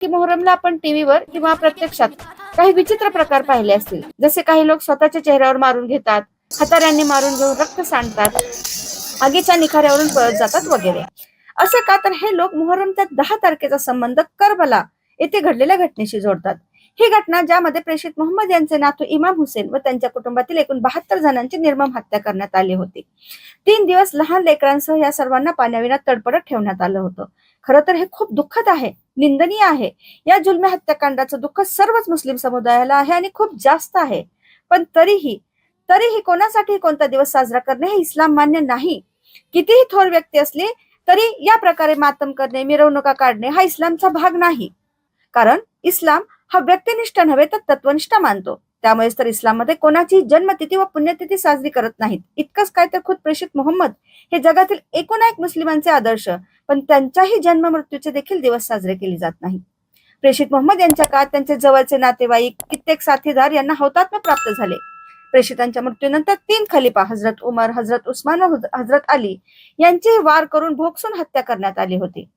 की मोहरमला आपण टीव्हीवर किंवा प्रत्यक्षात काही विचित्र प्रकार पाहिले असतील. जसे काही लोक स्वतःच्या चेहऱ्यावर मारून घेतात, हत्यारांनी मारून घेऊन रक्त सांडतात, आगीच्या निखाऱ्यावरून पळत जातात वगैरे. असं का? तर हे लोक मोहरमच्या 10 तारखेचा संबंध करबला येथे घडलेल्या घटनेशी जोडतात. ही घटना ज्यामध्ये प्रेषित मोहम्मद यांचे नातू इमाम हुसेन व त्यांच्या कुटुंबातील एकूण 72 जणांची निर्मम हत्या करण्यात आली होती. 3 दिवस लहान लेकरांसह या सर्वांना पाण्याविना तडपडत ठेवण्यात आलं होतं. खरं तर हे खूप दुःखद आहे, निंदनीय आहे. या जुलमी हत्याकांडाचं दुःख सर्वच मुस्लिम समुदायाला आहे आणि खूप जास्त आहे. पण तरीही तरीही कोणासाठी कोणता दिवस साजरा करणे हे इस्लाम मान्य नाही. कितीही थोर व्यक्ती असली तरी या प्रकारे मातम करणे, मिरवणुका काढणे हा इस्लामचा भाग नाही. कारण इस्लाम हा व्यक्तिनिष्ठ नव्हे तर तत्वनिष्ठ मानतो. त्यामुळेच तर इस्लाममध्ये कोणाची जन्मतिथी व पुण्यतिथी साजरी करत नाहीत. इतकंच काय तर खुद प्रेषित मोहम्मद हे जगातील एकूण मुस्लिमांचे आदर्श, पण त्यांच्याही जन्म मृत्यूचे देखील दिवस साजरे केले जात नाही. प्रेषित मोहम्मद यांच्या काळात त्यांचे जवळचे नातेवाईक, कित्येक साथीदार यांना हौतात्म्य प्राप्त झाले. प्रेषितांच्या मृत्यूनंतर 3 खलिफा हजरत उमर, हजरत उस्मान व हजरत अली यांची वार करून भोगसून हत्या करण्यात आली होती.